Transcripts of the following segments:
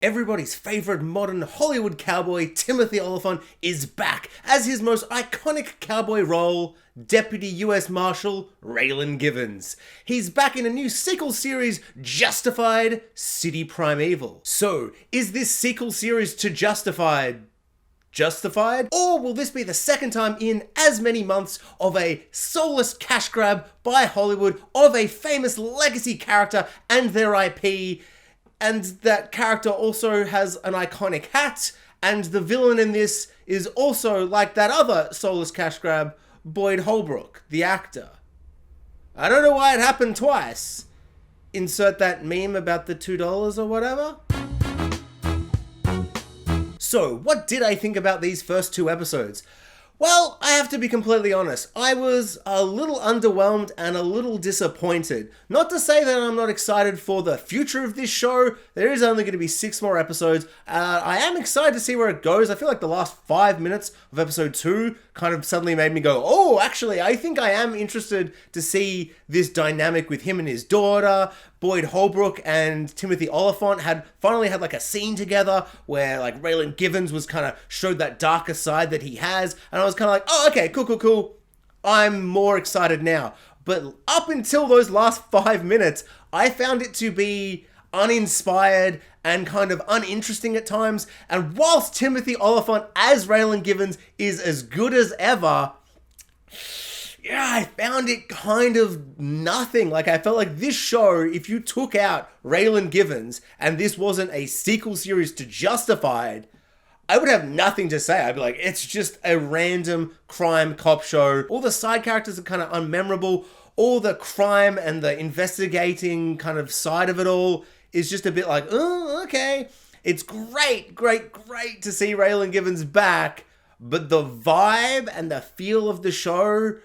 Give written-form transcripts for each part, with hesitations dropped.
Everybody's favorite modern Hollywood cowboy, Timothy Olyphant, is back as his most iconic cowboy role, Deputy US Marshal Raylan Givens. He's back in a new sequel series, Justified: City Primeval. So, is this sequel series to Justified? Or will this be the second time in as many months of a soulless cash grab by Hollywood of a famous legacy character and their IP? And that character also has an iconic hat, and the villain in this is also like that other soulless cash grab, Boyd Holbrook, the actor. I don't know why it happened twice. Insert that meme about the $2 or whatever. So, what did I think about these first two episodes? Well, I have to be completely honest. I was a little underwhelmed and a little disappointed. Not to say that I'm not excited for the future of this show. There is only going to be 6 more episodes. I am excited to see where it goes. I feel like the last 5 minutes of episode 2 kind of suddenly made me go, oh, actually, I think I am interested to see this dynamic with him and his daughter. Boyd Holbrook and Timothy Olyphant finally had like a scene together where like Raylan Givens was kind of showed that darker side that he has, and I was kind of like, oh, okay, cool. I'm more excited now. But up until those last 5 minutes, I found it to be uninspired and kind of uninteresting at times. And whilst Timothy Olyphant as Raylan Givens is as good as ever, yeah, I found it kind of nothing. Like, I felt like this show, if you took out Raylan Givens and this wasn't a sequel series to Justified, I would have nothing to say. I'd be like, it's just a random crime cop show. All the side characters are kind of unmemorable. All the crime and the investigating kind of side of it all is just a bit like, oh, okay. It's great to see Raylan Givens back, but the vibe and the feel of the show,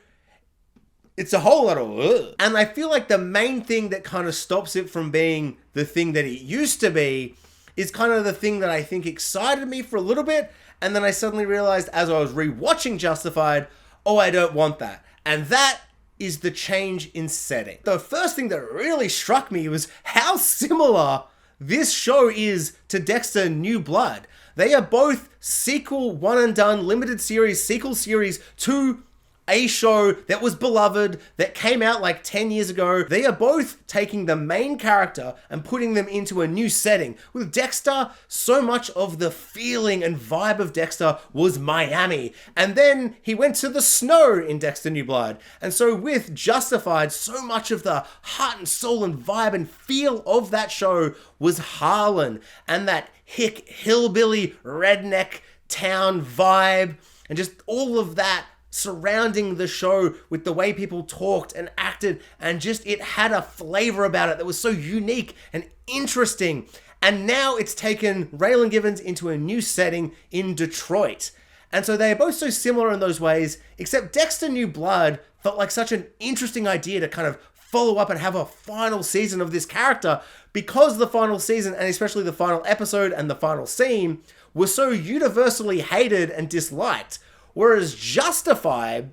it's a whole lot of ugh. And I feel like the main thing that kind of stops it from being the thing that it used to be is kind of the thing that I think excited me for a little bit, and then I suddenly realized as I was rewatching Justified, oh, I don't want that. And that is the change in setting. The first thing that really struck me was how similar this show is to Dexter New Blood. They are both sequel, one and done, limited series, sequel series to a show that was beloved, that came out like 10 years ago. They are both taking the main character and putting them into a new setting. With Dexter, so much of the feeling and vibe of Dexter was Miami. And then he went to the snow in Dexter New Blood. And so with Justified, so much of the heart and soul and vibe and feel of that show was Harlan. And that hick, hillbilly, redneck town vibe. And just all of that surrounding the show with the way people talked and acted, and just it had a flavor about it that was so unique and interesting. And now it's taken Raylan Givens into a new setting in Detroit. And so they are both so similar in those ways, except Dexter New Blood felt like such an interesting idea to kind of follow up and have a final season of this character, because the final season, and especially the final episode and the final scene, were so universally hated and disliked. Whereas Justified,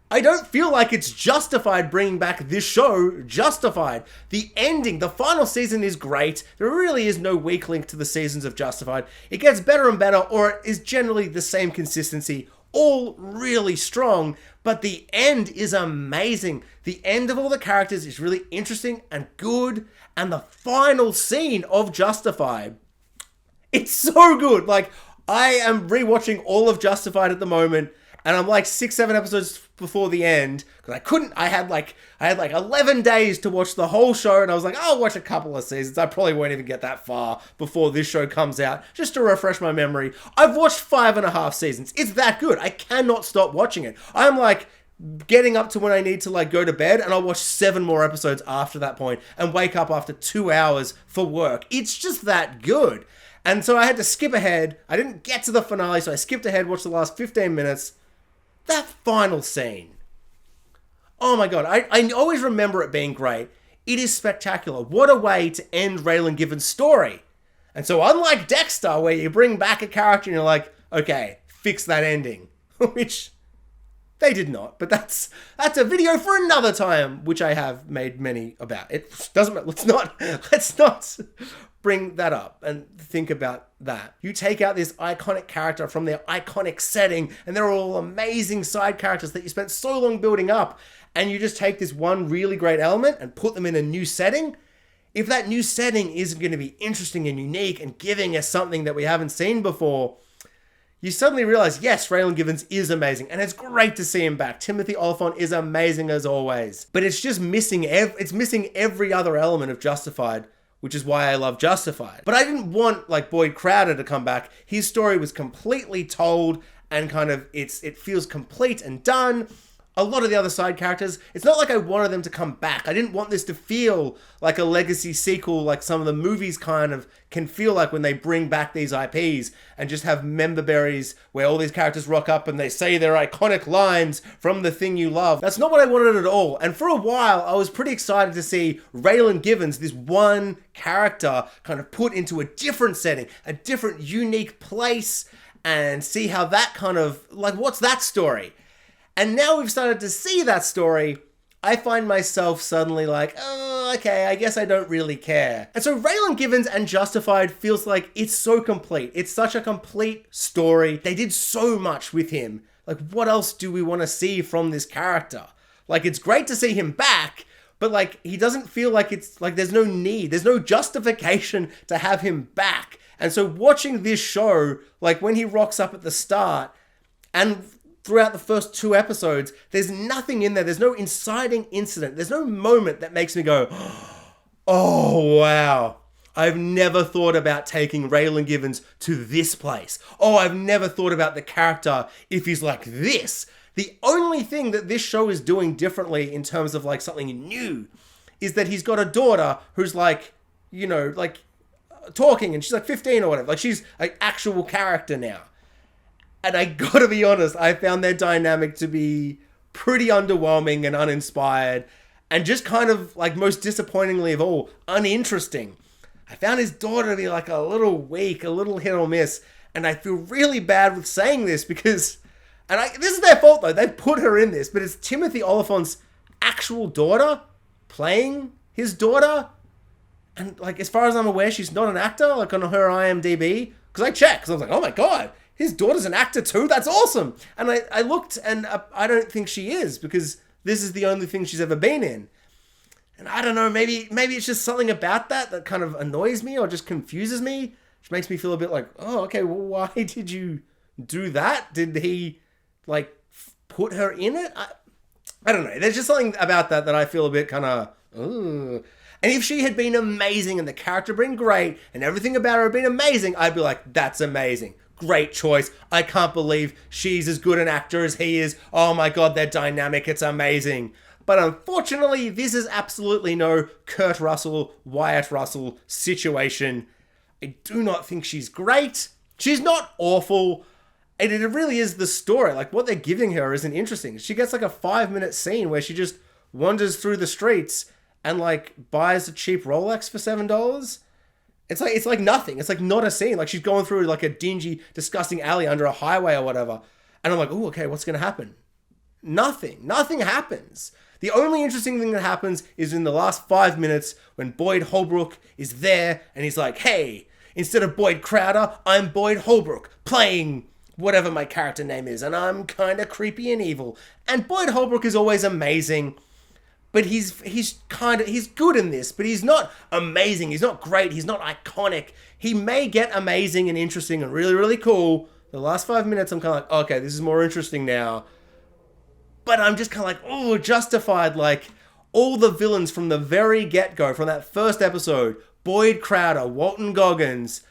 I don't feel like it's justified bringing back this show, Justified. The ending, the final season is great. There really is no weak link to the seasons of Justified. It gets better and better, or it is generally the same consistency, all really strong, but the end is amazing. The end of all the characters is really interesting and good, and the final scene of Justified, it's so good. Like, I am rewatching all of Justified at the moment, and I'm like 6-7 episodes before the end, because I had like 11 days to watch the whole show, and I was like, I'll watch a couple of seasons. I probably won't even get that far before this show comes out, just to refresh my memory. I've watched 5.5 seasons. It's that good. I cannot stop watching it. I'm like getting up to when I need to like go to bed, and I'll watch 7 more episodes after that point, and wake up after 2 hours for work. It's just that good. And so I had to skip ahead. I didn't get to the finale, so I skipped ahead, watched the last 15 minutes. That final scene. Oh my God, I always remember it being great. It is spectacular. What a way to end Raylan Givens' story. And so unlike Dexter, where you bring back a character and you're like, okay, fix that ending. Which They did not, but that's a video for another time, which I have made many about. It doesn't matter. Let's not bring that up and think about that. You take out this iconic character from their iconic setting, and they're all amazing side characters that you spent so long building up, and you just take this one really great element and put them in a new setting. If that new setting isn't going to be interesting and unique and giving us something that we haven't seen before, you suddenly realize, yes, Raylan Givens is amazing, and it's great to see him back. Timothy Olyphant is amazing as always, but it's just missing every other element of Justified, which is why I love Justified. But I didn't want like Boyd Crowder to come back. His story was completely told, and kind of it feels complete and done. A lot of the other side characters, it's not like I wanted them to come back. I didn't want this to feel like a legacy sequel, like some of the movies kind of can feel like when they bring back these IPs and just have member berries where all these characters rock up and they say their iconic lines from the thing you love. That's not what I wanted at all. And for a while, I was pretty excited to see Raylan Givens, this one character, kind of put into a different setting, a different unique place, and see how that kind of, like, what's that story? And now we've started to see that story, I find myself suddenly like, oh, okay, I guess I don't really care. And so Raylan Givens and Justified feels like it's so complete. It's such a complete story. They did so much with him. Like, what else do we want to see from this character? Like, it's great to see him back, but like, he doesn't feel like it's like there's no need, there's no justification to have him back. And so watching this show, like when he rocks up at the start and throughout the first 2 episodes, there's nothing in there. There's no inciting incident. There's no moment that makes me go, oh, wow. I've never thought about taking Raylan Givens to this place. Oh, I've never thought about the character if he's like this. The only thing that this show is doing differently in terms of like something new is that he's got a daughter who's like, you know, like talking, and she's like 15 or whatever. Like, she's an actual character now. And I gotta be honest, I found their dynamic to be pretty underwhelming and uninspired, and just kind of, like, most disappointingly of all, uninteresting. I found his daughter to be like a little weak, a little hit or miss, and I feel really bad with saying this because, this is their fault though, they put her in this, but it's Timothy Olyphant's actual daughter playing his daughter, and like, as far as I'm aware, she's not an actor, like on her IMDb, because I checked, because I was like, oh my god, his daughter's an actor too? That's awesome. And I looked, and I don't think she is, because this is the only thing she's ever been in. And I don't know, maybe it's just something about that kind of annoys me or just confuses me, which makes me feel a bit like, oh, okay, well, why did you do that? Did he, like, put her in it? I don't know. There's just something about that I feel a bit kind of, ooh. And if she had been amazing and the character had been great and everything about her had been amazing, I'd be like, that's amazing. Great choice. I can't believe she's as good an actor as he is. Oh my god, they're dynamic. It's amazing. But unfortunately, this is absolutely no Kurt Russell, Wyatt Russell situation. I do not think she's great. She's not awful. And it really is the story. Like, what they're giving her isn't interesting. She gets like a 5-minute scene where she just wanders through the streets and like buys a cheap Rolex for $7. It's like nothing. It's like not a scene. Like, she's going through like a dingy, disgusting alley under a highway or whatever. And I'm like, oh, okay, what's going to happen? Nothing. Nothing happens. The only interesting thing that happens is in the last 5 minutes when Boyd Holbrook is there and he's like, hey, instead of Boyd Crowder, I'm Boyd Holbrook playing whatever my character name is. And I'm kind of creepy and evil. And Boyd Holbrook is always amazing. But he's good in this, but he's not amazing. He's not great. He's not iconic. He may get amazing and interesting and really, really cool. The last 5 minutes, I'm kind of like, okay, this is more interesting now. But I'm just kind of like, oh, Justified. Like, all the villains from the very get-go, from that first episode, Boyd Crowder, Walton Goggins,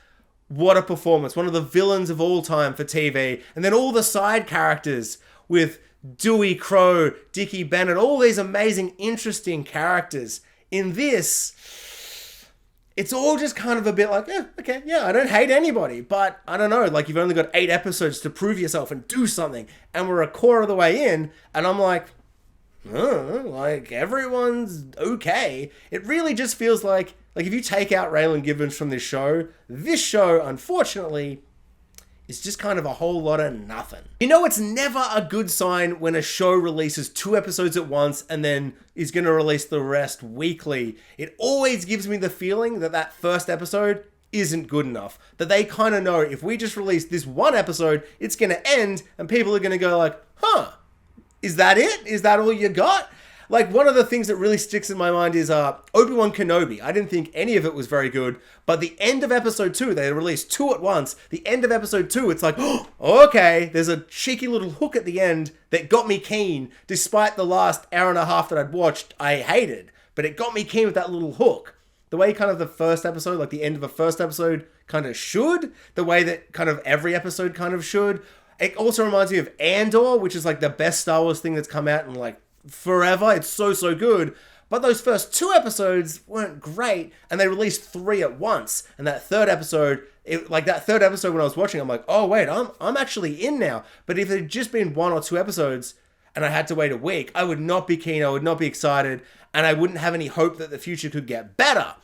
what a performance. One of the villains of all time for TV. And then all the side characters with Dewey Crow, Dickie Bennett, all these amazing, interesting characters. In this, it's all just kind of a bit like, okay, yeah, I don't hate anybody, but I don't know, like, you've only got 8 episodes to prove yourself and do something, and we're a quarter of the way in, and I'm like, like, everyone's okay. It really just feels like if you take out Raylan Givens from this show, unfortunately, is just kind of a whole lot of nothing. You know, it's never a good sign when a show releases 2 episodes at once and then is going to release the rest weekly. It always gives me the feeling that that first episode isn't good enough. That they kind of know if we just release this 1 episode, it's going to end and people are going to go like, huh, is that it? Is that all you got? Like, one of the things that really sticks in my mind is Obi-Wan Kenobi. I didn't think any of it was very good, but the end of episode 2, they released 2 at once. The end of episode 2, it's like, oh, okay, there's a cheeky little hook at the end that got me keen, despite the last hour and a half that I'd watched, I hated. But it got me keen with that little hook. The way kind of the first episode, like the end of a first episode kind of should, the way that kind of every episode kind of should. It also reminds me of Andor, which is like the best Star Wars thing that's come out in like forever. It's so good. But those first 2 episodes weren't great, and they released 3 at once. And that third episode, that third episode when I was watching, I'm like, oh wait, I'm actually in now. But if it had just been 1 or 2 episodes and I had to wait a week, I would not be keen, I would not be excited, and I wouldn't have any hope that the future could get better.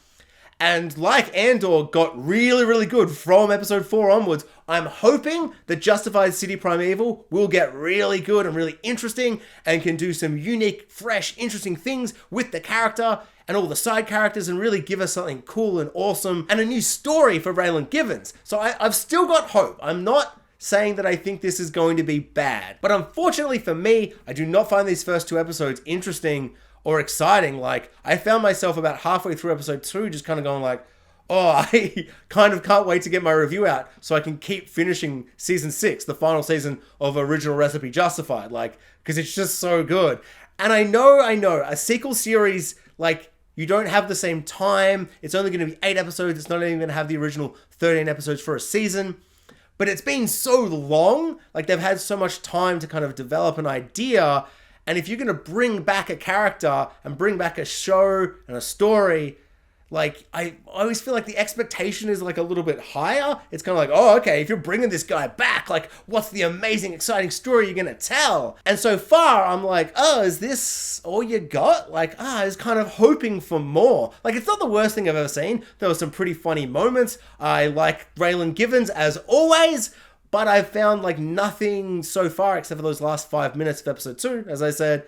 And like Andor got really good from episode 4 onwards, I'm hoping that Justified City Primeval will get really good and really interesting and can do some unique, fresh, interesting things with the character and all the side characters and really give us something cool and awesome and a new story for Raylan Givens. So I've still got hope. I'm not saying that I think this is going to be bad. But unfortunately for me, I do not find these first 2 episodes interesting or exciting. Like, I found myself about halfway through episode 2 just kind of going like, oh, I kind of can't wait to get my review out so I can keep finishing season 6, the final season of Original Recipe Justified, like, because it's just so good. And I know, a sequel series, like, you don't have the same time. It's only going to be 8 episodes. It's not even going to have the original 13 episodes for a season. But it's been so long, like, they've had so much time to kind of develop an idea. And if you're going to bring back a character and bring back a show and a story, like, I always feel like the expectation is like a little bit higher. It's kind of like, oh, okay, if you're bringing this guy back, like, what's the amazing, exciting story you're going to tell? And so far, I'm like, oh, is this all you got? Like, I was kind of hoping for more. Like, it's not the worst thing I've ever seen. There were some pretty funny moments. I like Raylan Givens as always. But I've found like nothing so far except for those last 5 minutes of episode 2, as I said.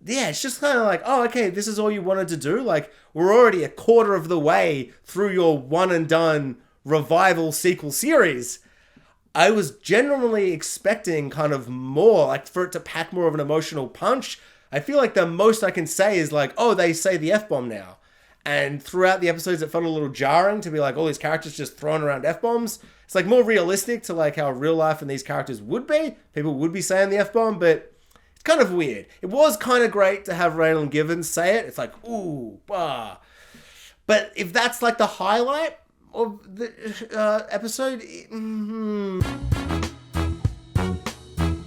Yeah, it's just kind of like, oh, okay, this is all you wanted to do? Like, we're already a quarter of the way through your one and done revival sequel series. I was genuinely expecting kind of more, like for it to pack more of an emotional punch. I feel like the most I can say is like, oh, they say the F-bomb now. And throughout the episodes, it felt a little jarring to be like, all these characters just throwing around F-bombs. It's like more realistic to like how real life and these characters would be. People would be saying the F-bomb, but it's kind of weird. It was kind of great to have Raylan Givens say it. It's like, ooh, bah. But if that's like the highlight of the episode,